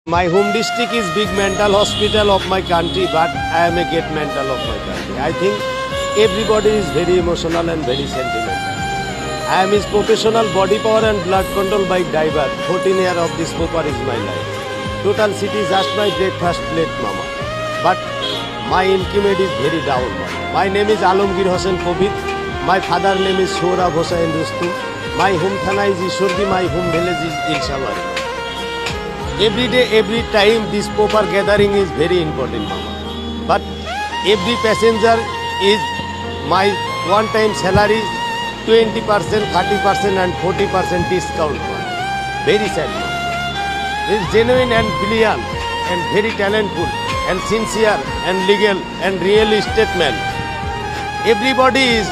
My home district is big mental hospital of my country, but I am a great mental of my country. I think everybody is very emotional and very sentimental. I am his professional body power and blood control bike driver. 14 years of this Popar is my life. Total city is just my breakfast plate, mama. But my income is very down, mama. My name is Alamgir Hossain Kobir. My father name is Sohrab Hossain Rustum. My home thana is Ishwardi. My home village is Ilshabari. Every day, every time, this Popar gathering is very important, mama. But every passenger is my one-time salary, 20%, 30% and 40% discount. Very sad, mama. He is genuine and brilliant and very talented and sincere and legal and real estate man. Everybody is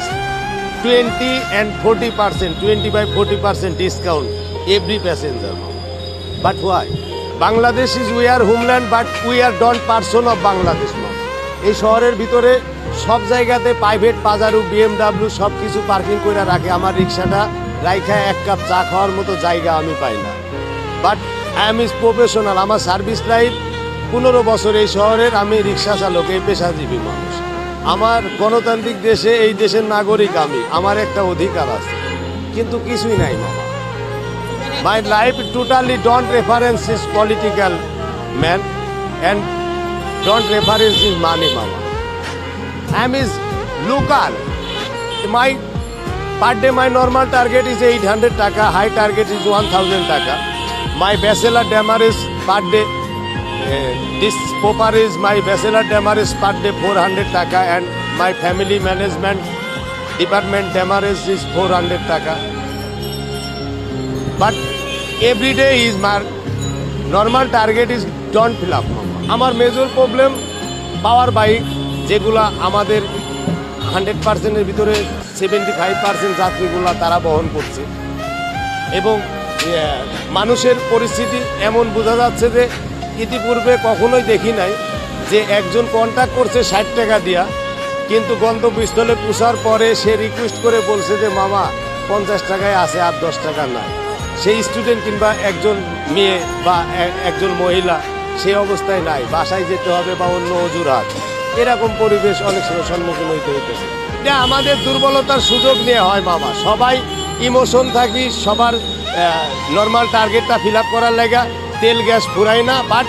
20 and 40%, 25-40% discount every passenger, mama. But why? Bangladesh is we are homeland, but we are don't person of Bangladesh. এই শহরের ভিতরে সব জায়গাতে private পাজারু BMW সব কিছু parking করে রাখে। আমার রিক্সাটা রাইখা এক কাপ চা খাওয়ার মতো জায়গা আমি পাই না। But I am is professional. আমার সার্ভিস লাইফ 15 বছর এই শহরের। আমি রিক্সা চালক, এই পেশাজীবী মানুষ। আমার গণতান্ত্রিক দেশে, এই দেশের নাগরিক আমি, আমার একটা অধিকার আছে, কিন্তু কিছুই নাই মামা। My life totally don't reference is political man and don't reference is money, mama. I am is local. My per day my normal target is 800 taka, high target is 1000 taka. My bachelor demerit per day, this Popar is my bachelor demerit per day 400 taka and my family management department demerit is 400 taka. But every day is my normal target is don't fill up. আমার major problem পাওয়ার bike, যেগুলা আমাদের 100%-এর ভিতরে 75% যাত্রীগুলা তারা বহন করছে। এবং মানুষের পরিস্থিতি এমন বোঝা যাচ্ছে যে ইতিপূর্বে কখনোই দেখি নাই যে একজন কন্ট্যাক্ট করছে 60 টাকা দিয়া, কিন্তু গন্তব্যস্থলে পৌঁছার পরে সে রিকোয়েস্ট করে বলছে যে মামা 50 টাকায় আছে, আর 10 টাকা নাই। সেই স্টুডেন্ট কিংবা একজন মেয়ে বা একজন মহিলা সেই অবস্থায় নাই, বাসায় যেতে হবে বা অন্য অজুহাত, এরকম পরিবেশ অনেক সময় সম্মুখীন হইতে হইতেছে। এটা আমাদের দুর্বলতার সুযোগ নিয়ে হয় মামা। সবাই ইমোশন থাকি, সবার নর্মাল টার্গেটটা ফিল আপ করার লাগা তেল গ্যাস ফুরাই না। But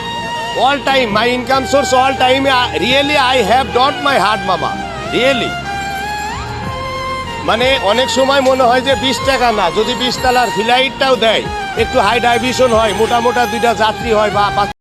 all time my income source all time really I have dot my heart মামা, রিয়েলি। মানে অনেক সময় মনে হয় যে 20 টাকা না, যদি 20 তলার ফ্লাইটটাও দেয়, একটু হাই ডাইভিশন হয়, মোটা মোটা 2টা যাত্রী হয় বা